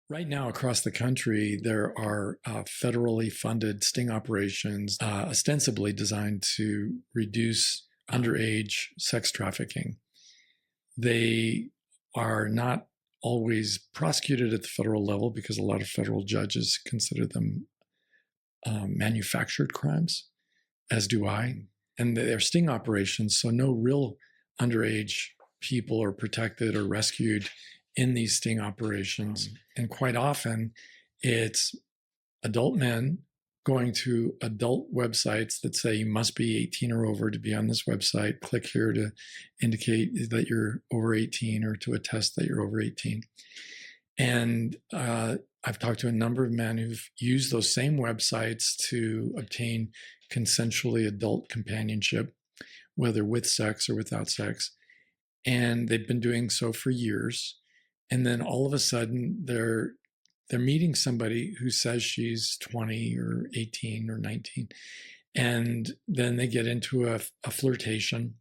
Right now, across the country, there are federally funded sting operations ostensibly designed to reduce underage sex trafficking. They are not always prosecuted at the federal level because a lot of federal judges consider them manufactured crimes, as do I. And they're sting operations, so no real underage people are protected or rescued in these sting operations. And quite often, it's adult men going to adult websites that say you must be 18 or over to be on this website. Click here to indicate that you're over 18 or to attest that you're over 18. And I've talked to a number of men who've used those same websites to obtain consensually adult companionship, whether with sex or without sex. And they've been doing so for years. And then all of a sudden they're meeting somebody who says she's 20 or 18 or 19. And then they get into a flirtation.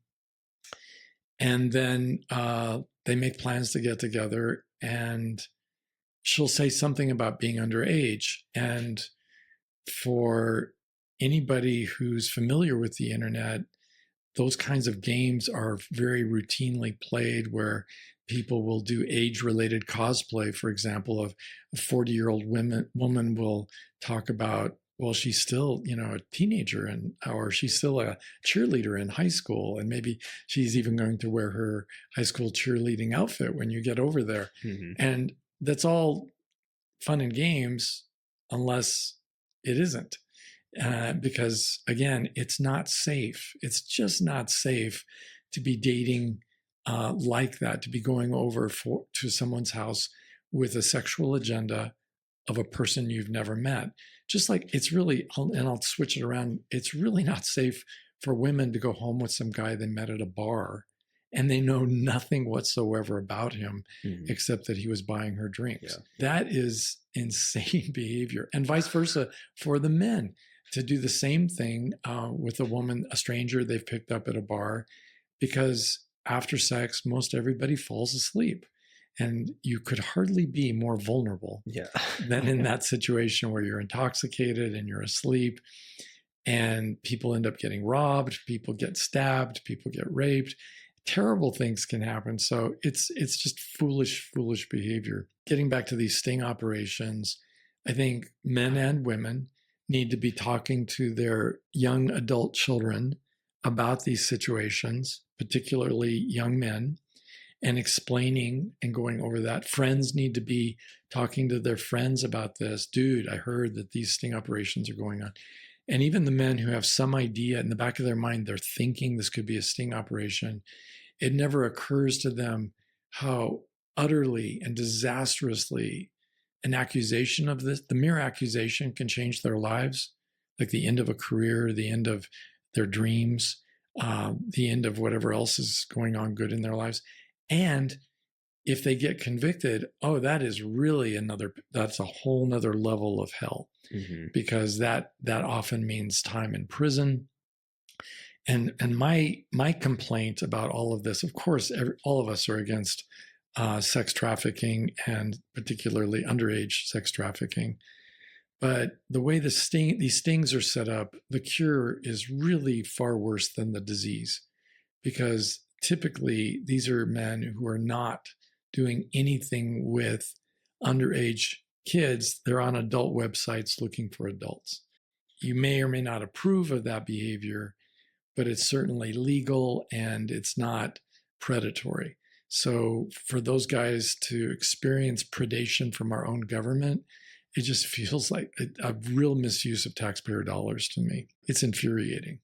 And then they make plans to get together, and she'll say something about being underage. And for anybody who's familiar with the internet, those kinds of games are very routinely played where people will do age-related cosplay. For example, of a 40-year-old woman will talk about, well, she's still, a teenager, or she's still a cheerleader in high school, and maybe she's even going to wear her high school cheerleading outfit when you get over there. Mm-hmm. And that's all fun and games unless it isn't. Because again, it's not safe. It's just not safe to be dating like that, to be going over to someone's house with a sexual agenda of a person you've never met. Just like it's really, and I'll switch it around, it's really not safe for women to go home with some guy they met at a bar and they know nothing whatsoever about him, mm-hmm. except that he was buying her drinks. Yeah. That is insane behavior. And vice versa for the men, to do the same thing with a woman, a stranger they've picked up at a bar, because after sex, most everybody falls asleep. And you could hardly be more vulnerable than in that situation where you're intoxicated and you're asleep, and people end up getting robbed, people get stabbed, people get raped. Terrible things can happen. So it's just foolish behavior. Getting back to these sting operations, I think men and women need to be talking to their young adult children about these situations, particularly young men, and explaining and going over that. Friends need to be talking to their friends about this. Dude, I heard that these sting operations are going on. And even the men who have some idea in the back of their mind, they're thinking this could be a sting operation. It never occurs to them how utterly and disastrously an accusation of this, the mere accusation, can change their lives, like the end of a career, the end of their dreams, the end of whatever else is going on good in their lives. And if they get convicted, that is really that's a whole nother level of hell, mm-hmm. because that often means time in prison. And my complaint about all of this, of course, all of us are against sex trafficking, and particularly underage sex trafficking. But the way these stings are set up, the cure is really far worse than the disease, because typically these are men who are not doing anything with underage kids. They're on adult websites looking for adults. You may or may not approve of that behavior, but it's certainly legal and it's not predatory. So for those guys to experience predation from our own government, it just feels like a real misuse of taxpayer dollars to me. It's infuriating.